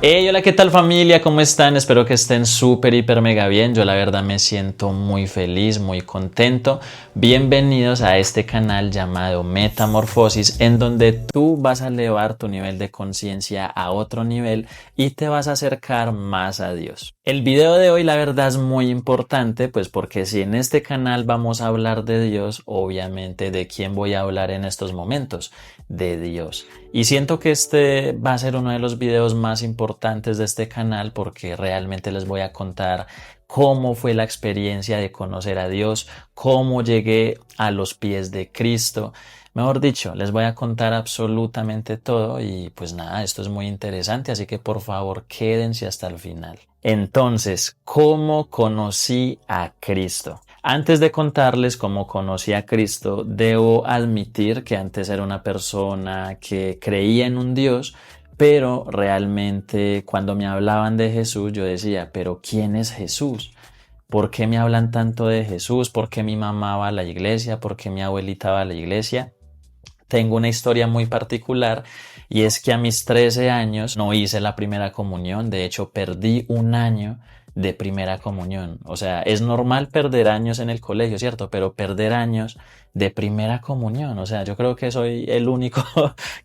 Hey, hola, ¿qué tal familia? ¿Cómo están? Espero que estén súper, hiper, mega bien. Yo la verdad me siento muy feliz, muy contento. Bienvenidos a este canal llamado Metamorfosis, en donde tú vas a elevar tu nivel de conciencia a otro nivel y te vas a acercar más a Dios. El video de hoy la verdad es muy importante, pues porque si en este canal vamos a hablar de Dios, obviamente ¿de quién voy a hablar en estos momentos? De Dios. Y siento que este va a ser uno de los videos más importantes de este canal porque realmente les voy a contar cómo fue la experiencia de conocer a Dios, cómo llegué a los pies de Cristo. Mejor dicho, les voy a contar absolutamente todo y pues nada, esto es muy interesante, así que por favor quédense hasta el final. Entonces, ¿cómo conocí a Cristo? Antes de contarles cómo conocí a Cristo, debo admitir que antes era una persona que creía en un Dios, pero realmente cuando me hablaban de Jesús yo decía, pero ¿quién es Jesús? ¿Por qué me hablan tanto de Jesús? ¿Por qué mi mamá va a la iglesia? ¿Por qué mi abuelita va a la iglesia? Tengo una historia muy particular y es que a mis 13 años no hice la primera comunión, de hecho perdí un año de primera comunión. O sea, es normal perder años en el colegio, ¿cierto? Pero perder años de primera comunión, o sea, yo creo que soy el único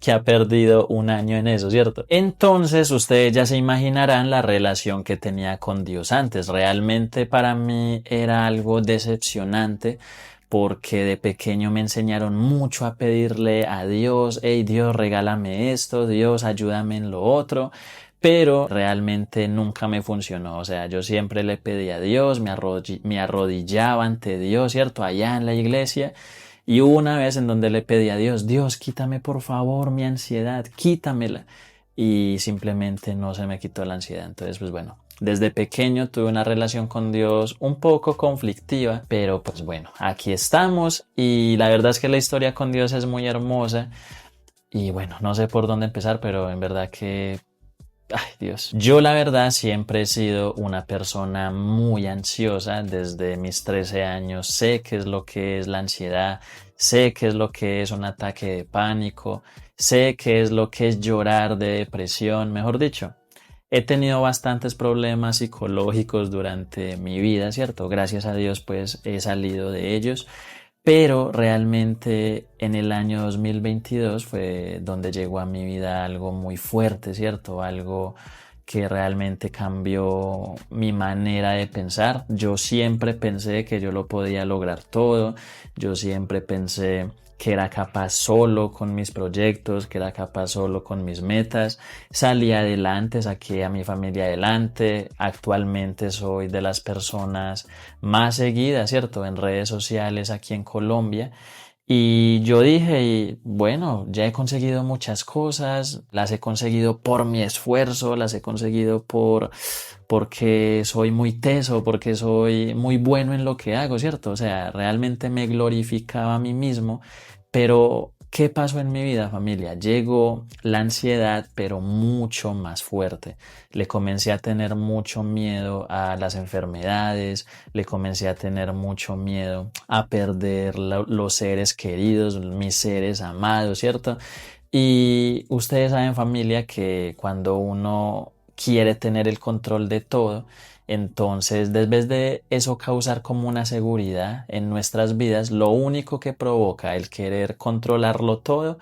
que ha perdido un año en eso, ¿cierto? Entonces ustedes ya se imaginarán la relación que tenía con Dios antes. Realmente para mí era algo decepcionante porque de pequeño me enseñaron mucho a pedirle a Dios, hey Dios, regálame esto, Dios, ayúdame en lo otro, pero realmente nunca me funcionó. O sea, yo siempre le pedí a Dios, me arrodillaba ante Dios, ¿cierto? Allá en la iglesia. Y hubo una vez en donde le pedí a Dios, Dios, quítame por favor mi ansiedad, quítamela. Y simplemente no se me quitó la ansiedad. Entonces, pues bueno, desde pequeño tuve una relación con Dios un poco conflictiva, pero pues bueno, aquí estamos y la verdad es que la historia con Dios es muy hermosa y bueno, no sé por dónde empezar, pero en verdad que... Ay, Dios. Yo la verdad siempre he sido una persona muy ansiosa desde mis 13 años. Sé qué es lo que es la ansiedad, sé qué es lo que es un ataque de pánico, sé qué es lo que es llorar de depresión, mejor dicho. He tenido bastantes problemas psicológicos durante mi vida, ¿cierto? Gracias a Dios pues he salido de ellos, pero realmente en el año 2022 fue donde llegó a mi vida algo muy fuerte, ¿cierto? Algo que realmente cambió mi manera de pensar. Yo siempre pensé que yo lo podía lograr todo, yo siempre pensé que era capaz solo con mis proyectos, que era capaz solo con mis metas. Salí adelante, saqué a mi familia adelante. Actualmente soy de las personas más seguidas, ¿cierto? En redes sociales aquí en Colombia. Y yo dije, y bueno, ya he conseguido muchas cosas, las he conseguido por mi esfuerzo, las he conseguido porque soy muy teso, porque soy muy bueno en lo que hago, ¿cierto? O sea, realmente me glorificaba a mí mismo, pero ¿qué pasó en mi vida, familia? Llegó la ansiedad, pero mucho más fuerte. Le comencé a tener mucho miedo a las enfermedades, le comencé a tener mucho miedo a perder los seres queridos, mis seres amados, ¿cierto? Y ustedes saben, familia, que cuando uno quiere tener el control de todo, entonces, en vez de eso causar como una seguridad en nuestras vidas, lo único que provoca el querer controlarlo todo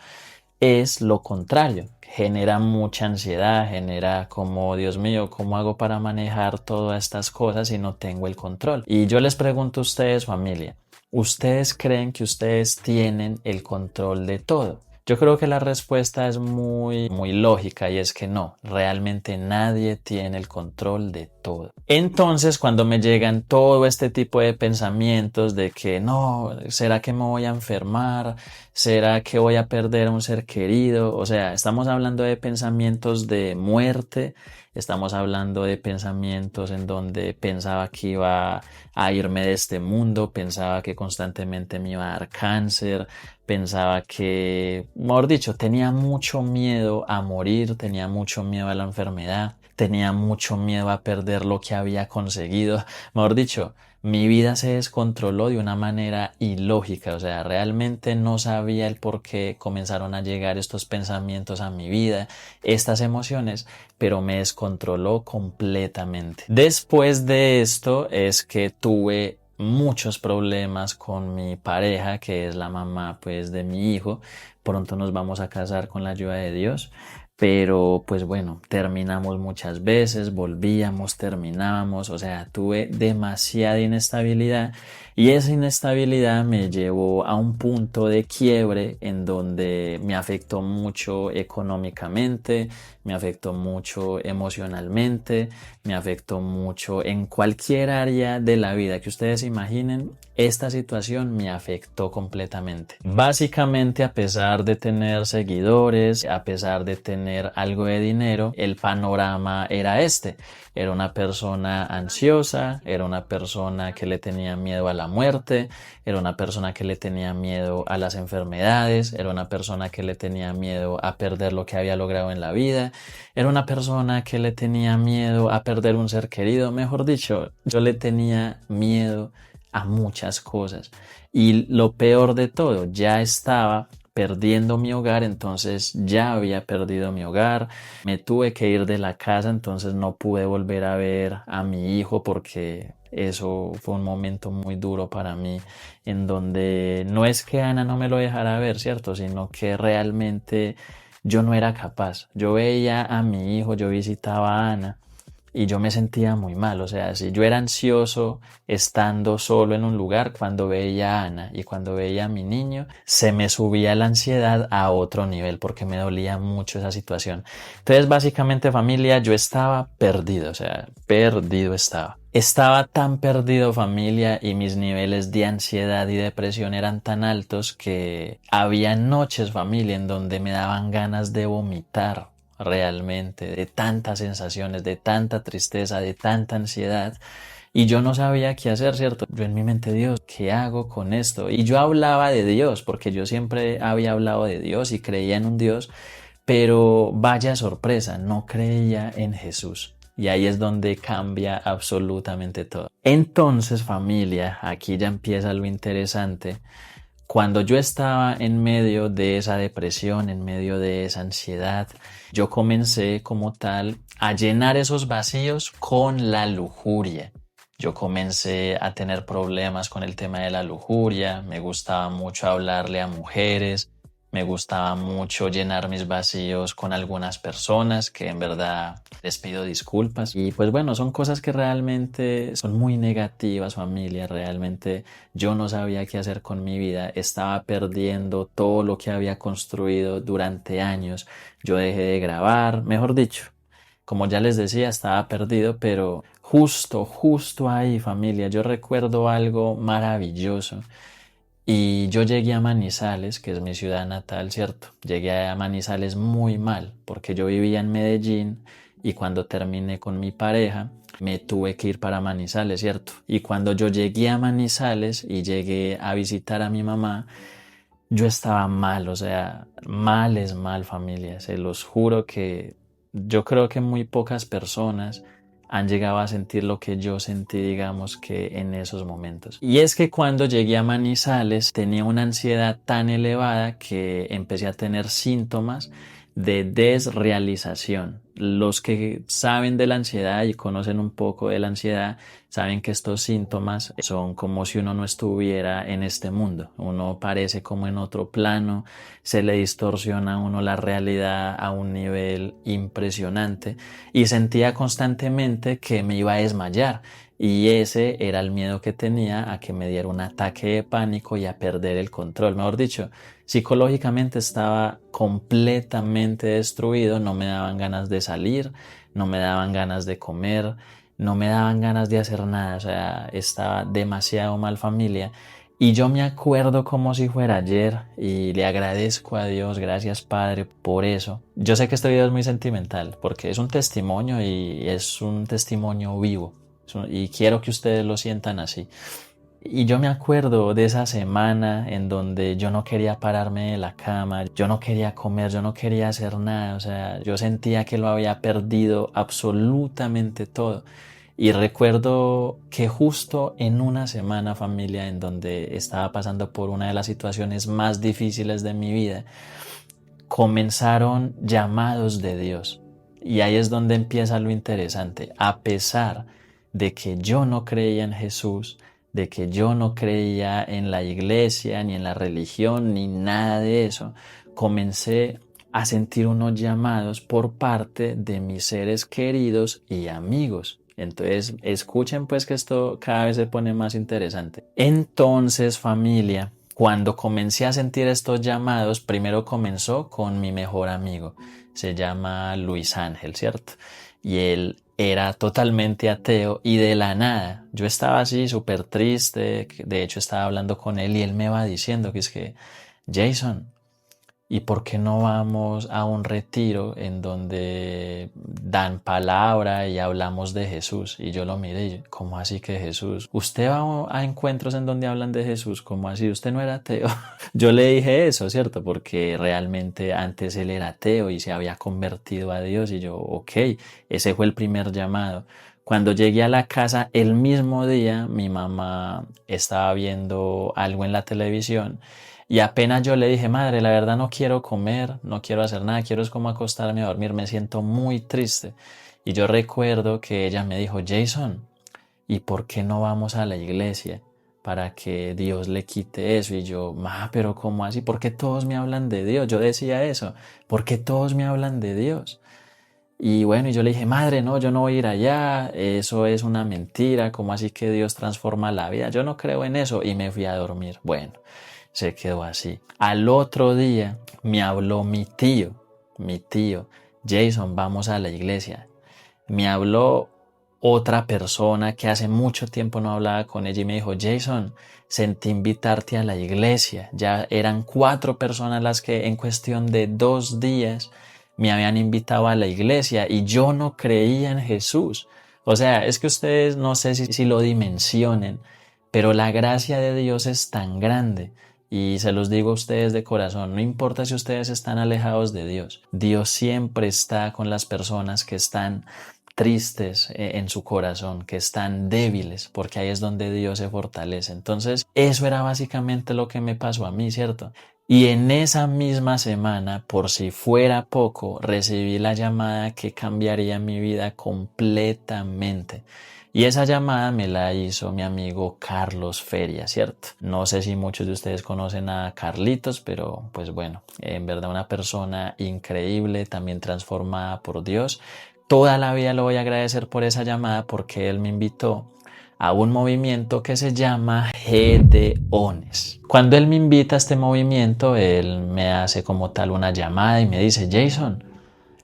es lo contrario. Genera mucha ansiedad, genera como, Dios mío, ¿cómo hago para manejar todas estas cosas si no tengo el control? Y yo les pregunto a ustedes, familia, ¿ustedes creen que ustedes tienen el control de todo? Yo creo que la respuesta es muy lógica y es que no, realmente nadie tiene el control de todo. Entonces, cuando me llegan todo este tipo de pensamientos de que no, ¿será que me voy a enfermar? ¿Será que voy a perder a un ser querido? O sea, estamos hablando de pensamientos de muerte, estamos hablando de pensamientos en donde pensaba que iba a irme de este mundo, pensaba que constantemente me iba a dar cáncer, pensaba que, mejor dicho, tenía mucho miedo a morir, tenía mucho miedo a la enfermedad, tenía mucho miedo a perder lo que había conseguido. Mejor dicho, mi vida se descontroló de una manera ilógica, o sea, realmente no sabía el por qué comenzaron a llegar estos pensamientos a mi vida, estas emociones, pero me descontroló completamente. Después de esto es que tuve muchos problemas con mi pareja, que es la mamá pues de mi hijo. Pronto nos vamos a casar con la ayuda de Dios. Pero pues bueno, terminamos muchas veces, volvíamos, terminábamos, o sea, tuve demasiada inestabilidad y esa inestabilidad me llevó a un punto de quiebre en donde me afectó mucho económicamente, me afectó mucho emocionalmente, me afectó mucho en cualquier área de la vida que ustedes imaginen. Esta situación me afectó completamente. Básicamente, a pesar de tener seguidores, a pesar de tener algo de dinero, el panorama era este. Era una persona ansiosa, era una persona que le tenía miedo a la muerte, era una persona que le tenía miedo a las enfermedades, era una persona que le tenía miedo a perder lo que había logrado en la vida, era una persona que le tenía miedo a perder un ser querido. Mejor dicho, yo le tenía miedo a muchas cosas. Y lo peor de todo, ya estaba perdiendo mi hogar, entonces ya había perdido mi hogar, me tuve que ir de la casa, entonces no pude volver a ver a mi hijo porque eso fue un momento muy duro para mí, en donde no es que Ana no me lo dejara ver, ¿cierto? Sino que realmente yo no era capaz. Yo veía a mi hijo, yo visitaba a Ana y yo me sentía muy mal, o sea, si yo era ansioso estando solo en un lugar, cuando veía a Ana y cuando veía a mi niño, se me subía la ansiedad a otro nivel porque me dolía mucho esa situación. Entonces, básicamente, familia, yo estaba perdido, o sea, perdido estaba. Estaba tan perdido, familia, y mis niveles de ansiedad y depresión eran tan altos que había noches, familia, en donde me daban ganas de vomitar realmente, de tantas sensaciones, de tanta tristeza, de tanta ansiedad. Y yo no sabía qué hacer, ¿cierto? Yo en mi mente, Dios, ¿qué hago con esto? Y yo hablaba de Dios, porque yo siempre había hablado de Dios y creía en un Dios, pero vaya sorpresa, no creía en Jesús. Y ahí es donde cambia absolutamente todo. Entonces, familia, aquí ya empieza lo interesante. Cuando yo estaba en medio de esa depresión, en medio de esa ansiedad, yo comencé como tal a llenar esos vacíos con la lujuria. Yo comencé a tener problemas con el tema de la lujuria, me gustaba mucho hablarle a mujeres, me gustaba mucho llenar mis vacíos con algunas personas que en verdad les pido disculpas. Y pues bueno, son cosas que realmente son muy negativas, familia. Realmente yo no sabía qué hacer con mi vida. Estaba perdiendo todo lo que había construido durante años. Yo dejé de grabar, mejor dicho. Como ya les decía, estaba perdido, pero justo ahí, familia, yo recuerdo algo maravilloso. Y yo llegué a Manizales, que es mi ciudad natal, ¿cierto? Llegué a Manizales muy mal, porque yo vivía en Medellín y cuando terminé con mi pareja, me tuve que ir para Manizales, ¿cierto? Y cuando yo llegué a Manizales y llegué a visitar a mi mamá, yo estaba mal, o sea, mal es mal, familia. Se los juro que yo creo que muy pocas personas han llegado a sentir lo que yo sentí, digamos que en esos momentos. Y es que cuando llegué a Manizales tenía una ansiedad tan elevada que empecé a tener síntomas de desrealización. Los que saben de la ansiedad y conocen un poco de la ansiedad saben que estos síntomas son como si uno no estuviera en este mundo. Uno parece como en otro plano, se le distorsiona a uno la realidad a un nivel impresionante y sentía constantemente que me iba a desmayar. Y ese era el miedo que tenía a que me diera un ataque de pánico y a perder el control. Mejor dicho, psicológicamente estaba completamente destruido, no me daban ganas de salir, no me daban ganas de comer, no me daban ganas de hacer nada, o sea, estaba demasiado mal, familia. Y yo me acuerdo como si fuera ayer y le agradezco a Dios, gracias Padre por eso. Yo sé que este video es muy sentimental porque es un testimonio y es un testimonio vivo y quiero que ustedes lo sientan así. Y yo me acuerdo de esa semana en donde yo no quería pararme de la cama, yo no quería comer, yo no quería hacer nada, o sea, yo sentía que lo había perdido absolutamente todo. Y recuerdo que justo en una semana, familia, en donde estaba pasando por una de las situaciones más difíciles de mi vida, comenzaron llamados de Dios. Y ahí es donde empieza lo interesante. A pesar de que yo no creía en Jesús, de que yo no creía en la iglesia, ni en la religión, ni nada de eso, comencé a sentir unos llamados por parte de mis seres queridos y amigos. Entonces, escuchen pues que esto cada vez se pone más interesante. Entonces, familia, cuando comencé a sentir estos llamados, primero comenzó con mi mejor amigo. Se llama Luis Ángel, ¿cierto? Y él era totalmente ateo y de la nada, yo estaba así súper triste, de hecho estaba hablando con él y él me va diciendo que es que, Jason, ¿y por qué no vamos a un retiro en donde dan palabra y hablamos de Jesús? Y yo lo miré y yo, ¿cómo así que Jesús? ¿Usted va a encuentros en donde hablan de Jesús? ¿Cómo así? ¿Usted no era ateo? Yo le dije eso, ¿cierto? Porque realmente antes él era ateo y se había convertido a Dios y yo, ok, ese fue el primer llamado. Cuando llegué a la casa, el mismo día, mi mamá estaba viendo algo en la televisión y apenas yo le dije, madre, la verdad no quiero comer, no quiero hacer nada, quiero es como acostarme a dormir, me siento muy triste. Y yo recuerdo que ella me dijo, Jason, ¿y por qué no vamos a la iglesia para que Dios le quite eso? Y yo, ma, pero ¿cómo así? ¿Por qué todos me hablan de Dios? Yo decía eso, ¿por qué todos me hablan de Dios? Y bueno, y yo le dije, madre, no, yo no voy a ir allá, eso es una mentira, ¿cómo así que Dios transforma la vida? Yo no creo en eso y me fui a dormir. Bueno, se quedó así. Al otro día me habló mi tío, Jason, vamos a la iglesia. Me habló otra persona que hace mucho tiempo no hablaba con ella y me dijo, Jason, sentí invitarte a la iglesia. Ya eran 4 personas las que en cuestión de 2 días me habían invitado a la iglesia y yo no creía en Jesús. O sea, es que ustedes no sé si lo dimensionen, pero la gracia de Dios es tan grande. Y se los digo a ustedes de corazón, no importa si ustedes están alejados de Dios, Dios siempre está con las personas que están tristes en su corazón, que están débiles, porque ahí es donde Dios se fortalece. Entonces, eso era básicamente lo que me pasó a mí, ¿cierto? Y en esa misma semana, por si fuera poco, recibí la llamada que cambiaría mi vida completamente. Y esa llamada me la hizo mi amigo Carlos Feria, ¿cierto? No sé si muchos de ustedes conocen a Carlitos, pero pues bueno, en verdad una persona increíble, también transformada por Dios. Toda la vida lo voy a agradecer por esa llamada porque él me invitó a un movimiento que se llama Gedeones. Cuando él me invita a este movimiento, él me hace como tal una llamada y me dice, Jason,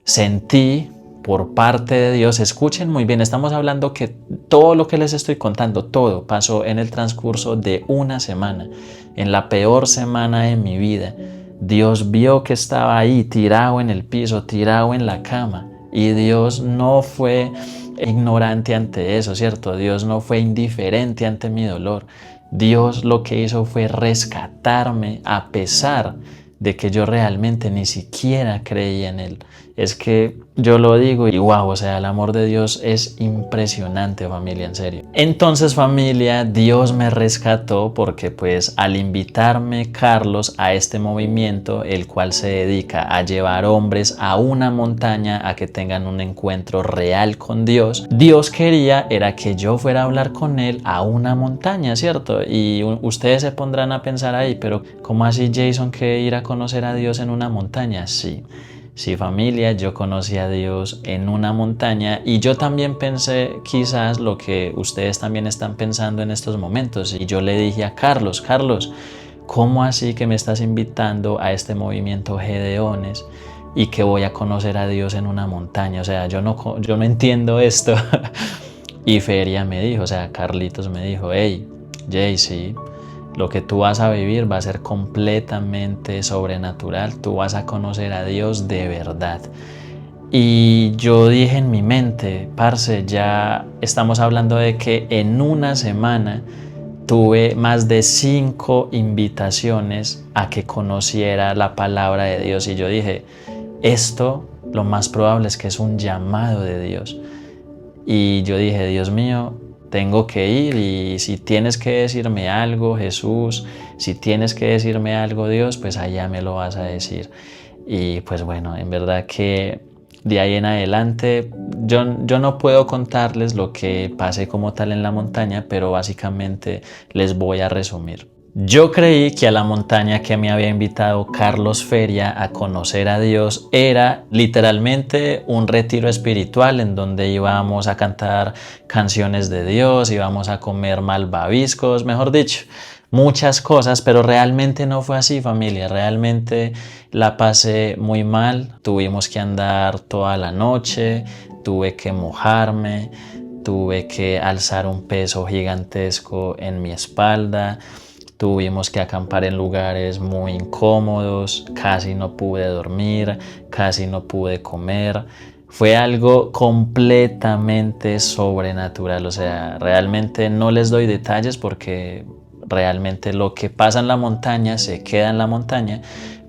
sentí por parte de Dios, escuchen muy bien, estamos hablando que todo lo que les estoy contando, todo pasó en el transcurso de una semana, en la peor semana de mi vida. Dios vio que estaba ahí tirado en el piso, tirado en la cama. Y Dios no fue ignorante ante eso, ¿cierto? Dios no fue indiferente ante mi dolor. Dios lo que hizo fue rescatarme a pesar de que yo realmente ni siquiera creía en Él. Es que yo lo digo y wow, o sea, el amor de Dios es impresionante, familia, en serio. Entonces, familia, Dios me rescató porque pues al invitarme Carlos a este movimiento, el cual se dedica a llevar hombres a una montaña a que tengan un encuentro real con Dios, Dios quería era que yo fuera a hablar con Él a una montaña, ¿cierto? Y ustedes se pondrán a pensar ahí, pero ¿cómo así, Jason, que ir a conocer a Dios en una montaña? Sí. Sí, familia, yo conocí a Dios en una montaña y yo también pensé quizás lo que ustedes también están pensando en estos momentos. Y yo le dije a Carlos, ¿cómo así que me estás invitando a este movimiento Gedeones y que voy a conocer a Dios en una montaña? O sea, yo no entiendo esto. Y Feria me dijo, o sea, Carlitos me dijo, hey, Jay, sí, lo que tú vas a vivir va a ser completamente sobrenatural. Tú vas a conocer a Dios de verdad. Y yo dije en mi mente, parce, ya estamos hablando de que en una semana tuve más de 5 invitaciones a que conociera la palabra de Dios. Y yo dije, esto lo más probable es que es un llamado de Dios. Y yo dije, Dios mío, tengo que ir, y si tienes que decirme algo, Jesús, si tienes que decirme algo, Dios, pues allá me lo vas a decir. Y pues bueno, en verdad que de ahí en adelante yo no puedo contarles lo que pasé como tal en la montaña, pero básicamente les voy a resumir. Yo creí que a la montaña que me había invitado Carlos Feria a conocer a Dios era literalmente un retiro espiritual en donde íbamos a cantar canciones de Dios, íbamos a comer malvaviscos, mejor dicho, muchas cosas, pero realmente no fue así, familia. Realmente la pasé muy mal, tuvimos que andar toda la noche, tuve que mojarme, tuve que alzar un peso gigantesco en mi espalda. Tuvimos que acampar en lugares muy incómodos, casi no pude dormir, casi no pude comer. Fue algo completamente sobrenatural, o sea, realmente no les doy detalles porque realmente lo que pasa en la montaña se queda en la montaña,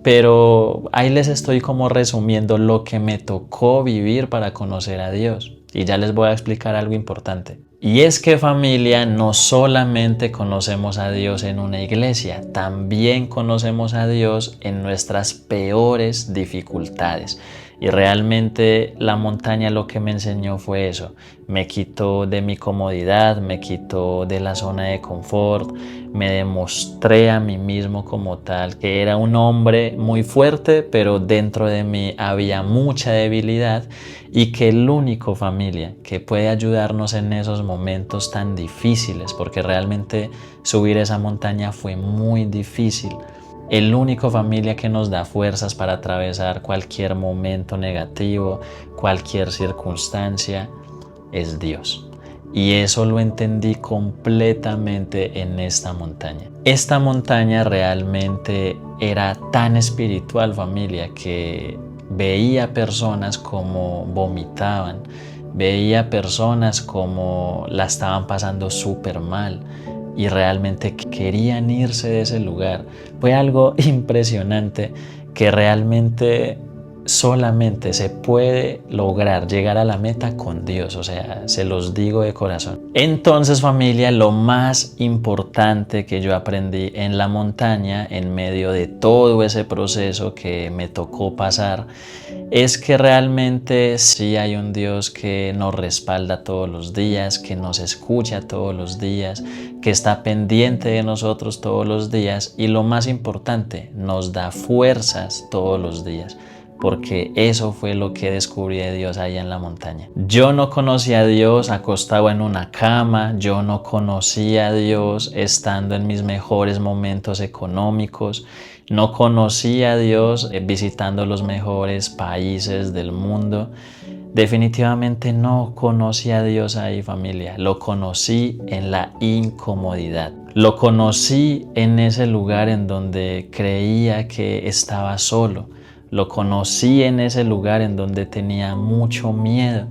pero ahí les estoy como resumiendo lo que me tocó vivir para conocer a Dios. Y ya les voy a explicar algo importante. Y es que, familia, no solamente conocemos a Dios en una iglesia, también conocemos a Dios en nuestras peores dificultades. Y realmente la montaña lo que me enseñó fue eso. Me quitó de mi comodidad, me quitó de la zona de confort, me demostré a mí mismo como tal que era un hombre muy fuerte, pero dentro de mí había mucha debilidad, y que el único, familia, que puede ayudarnos en esos momentos tan difíciles, porque realmente subir esa montaña fue muy difícil, el único, familia, que nos da fuerzas para atravesar cualquier momento negativo, cualquier circunstancia, es Dios. Y eso lo entendí completamente en esta montaña. Esta montaña realmente era tan espiritual, familia, que veía personas como vomitaban, veía personas como la estaban pasando súper mal y realmente querían irse de ese lugar. Fue algo impresionante que realmente solamente se puede lograr llegar a la meta con Dios, o sea, se los digo de corazón. Entonces, familia, lo más importante que yo aprendí en la montaña, en medio de todo ese proceso que me tocó pasar, es que realmente sí hay un Dios que nos respalda todos los días, que nos escucha todos los días, que está pendiente de nosotros todos los días, y lo más importante, nos da fuerzas todos los días. Porque eso fue lo que descubrí de Dios allá en la montaña. Yo no conocí a Dios acostado en una cama, yo no conocí a Dios estando en mis mejores momentos económicos, no conocí a Dios visitando los mejores países del mundo. Definitivamente no conocí a Dios ahí, familia. Lo conocí en la incomodidad. Lo conocí en ese lugar en donde creía que estaba solo. Lo conocí en ese lugar en donde tenía mucho miedo.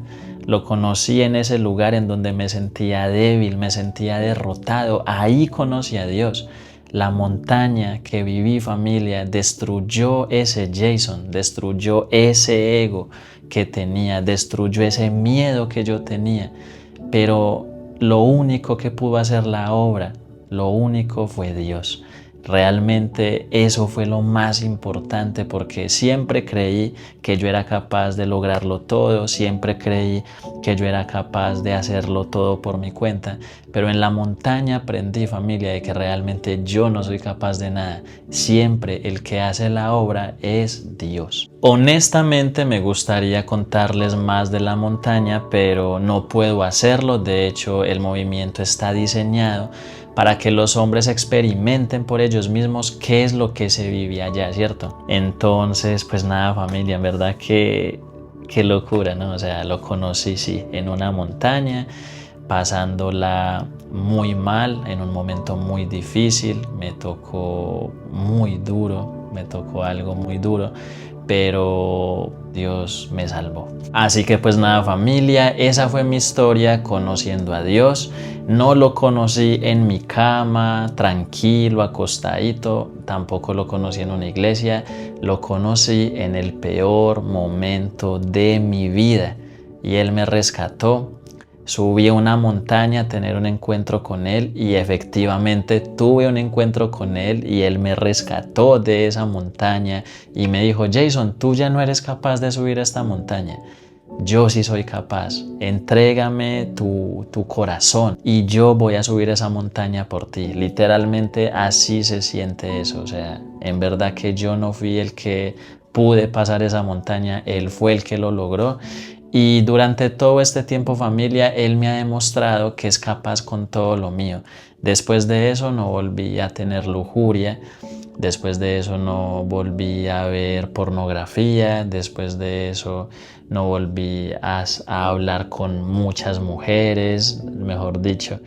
Lo conocí en ese lugar en donde me sentía débil, me sentía derrotado. Ahí conocí a Dios. La montaña que viví, familia, destruyó ese Jason, destruyó ese ego que tenía, destruyó ese miedo que yo tenía. Pero lo único que pudo hacer la obra, lo único fue Dios. Realmente eso fue lo más importante, porque siempre creí que yo era capaz de lograrlo todo, siempre creí que yo era capaz de hacerlo todo por mi cuenta, pero en la montaña aprendí, familia, de que realmente yo no soy capaz de nada. Siempre el que hace la obra es Dios. Honestamente me gustaría contarles más de la montaña, pero no puedo hacerlo. De hecho, el movimiento está diseñado para que los hombres experimenten por ellos mismos qué es lo que se vive allá, ¿cierto? Entonces, pues nada, familia, en verdad que qué locura, ¿no? O sea, lo conocí, sí, en una montaña, pasándola muy mal, en un momento muy difícil, me tocó muy duro, me tocó algo muy duro, pero Dios me salvó. Así que pues nada, familia, esa fue mi historia conociendo a Dios. No lo conocí en mi cama, tranquilo, acostadito, tampoco lo conocí en una iglesia, lo conocí en el peor momento de mi vida y Él me rescató. subí a una montaña a tener un encuentro con Él y efectivamente tuve un encuentro con Él y Él me rescató de esa montaña y me dijo: Jason, tú ya no eres capaz de subir a esta montaña. Yo sí soy capaz, entrégame tu corazón y yo voy a subir esa montaña por ti. Literalmente así se siente eso, o sea, en verdad que yo no fui el que pude pasar esa montaña, Él fue el que lo logró. Y durante todo este tiempo, familia, Él me ha demostrado que es capaz con todo lo mío. Después de eso no volví a tener lujuria. Después de eso no volví a ver pornografía, después de eso no volví a hablar con muchas mujeres, mejor dicho.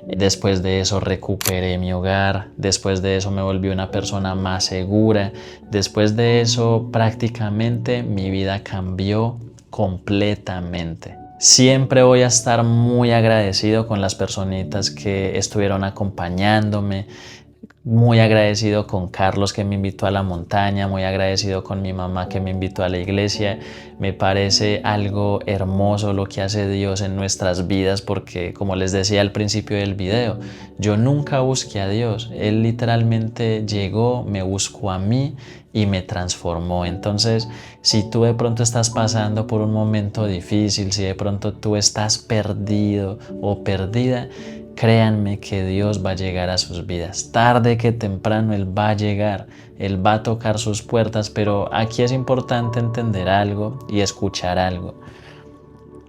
Después de eso recuperé mi hogar, después de eso me volví una persona más segura, después de eso prácticamente mi vida cambió completamente. Siempre voy a estar muy agradecido con las personitas que estuvieron acompañándome, muy agradecido con Carlos que me invitó a la montaña, muy agradecido con mi mamá que me invitó a la iglesia. Me parece algo hermoso lo que hace Dios en nuestras vidas porque, como les decía al principio del video, yo nunca busqué a Dios. Él literalmente llegó, me buscó a mí y me transformó. Entonces, si tú de pronto estás pasando por un momento difícil, si de pronto tú estás perdido o perdida, créanme que Dios va a llegar a sus vidas. Tarde que temprano Él va a llegar, Él va a tocar sus puertas, pero aquí es importante entender algo y escuchar algo.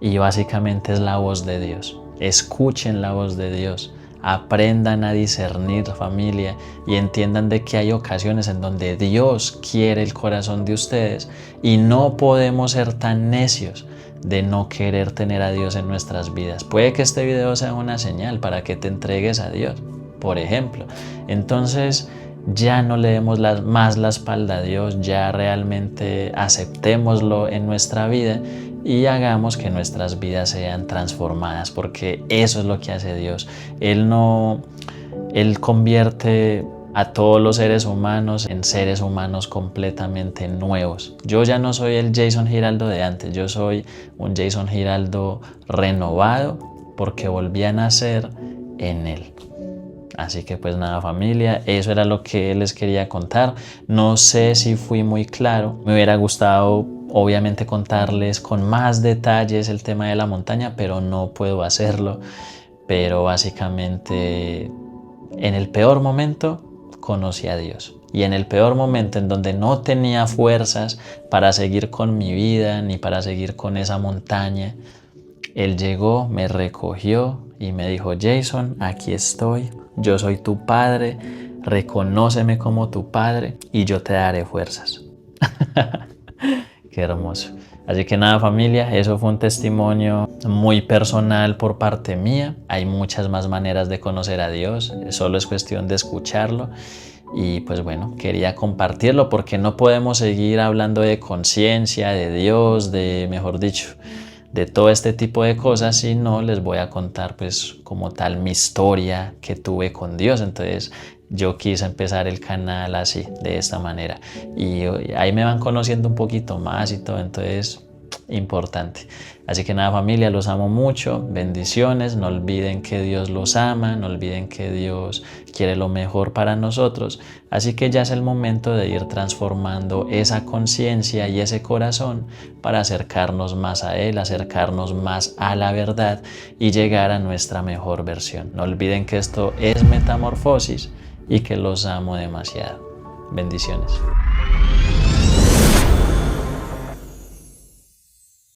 Y básicamente es la voz de Dios. Escuchen la voz de Dios. Aprendan a discernir, familia, y entiendan de que hay ocasiones en donde Dios quiere el corazón de ustedes y no podemos ser tan necios de no querer tener a Dios en nuestras vidas. Puede que este video sea una señal para que te entregues a Dios, por ejemplo. Entonces ya no le demos más la espalda a Dios, ya realmente aceptémoslo en nuestra vida y hagamos que nuestras vidas sean transformadas, porque eso es lo que hace Dios. Él convierte a todos los seres humanos en seres humanos completamente nuevos. Yo ya no soy el Jason Giraldo de antes, yo soy un Jason Giraldo renovado porque volví a nacer en Él. Así que pues nada, familia, eso era lo que les quería contar. No sé si fui muy claro, me hubiera gustado obviamente contarles con más detalles el tema de la montaña, pero no puedo hacerlo. Pero básicamente en el peor momento conocí a Dios. Y en el peor momento, en donde no tenía fuerzas para seguir con mi vida ni para seguir con esa montaña, Él llegó, me recogió y me dijo: Jason, aquí estoy, yo soy tu padre, reconóceme como tu padre y yo te daré fuerzas. Qué hermoso. Así que nada, familia, eso fue un testimonio muy personal por parte mía. Hay muchas más maneras de conocer a Dios, solo es cuestión de escucharlo. Y pues bueno, quería compartirlo porque no podemos seguir hablando de conciencia, de Dios, mejor dicho, de todo este tipo de cosas, si no les voy a contar pues como tal mi historia que tuve con Dios. Entonces yo quise empezar el canal así, de esta manera, y ahí me van conociendo un poquito más y todo, entonces importante. Así que nada, familia, los amo mucho, bendiciones, no olviden que Dios los ama, no olviden que Dios quiere lo mejor para nosotros, así que ya es el momento de ir transformando esa conciencia y ese corazón para acercarnos más a Él, acercarnos más a la verdad y llegar a nuestra mejor versión. No olviden que esto es Metamorfosis y que los amo demasiado. Bendiciones.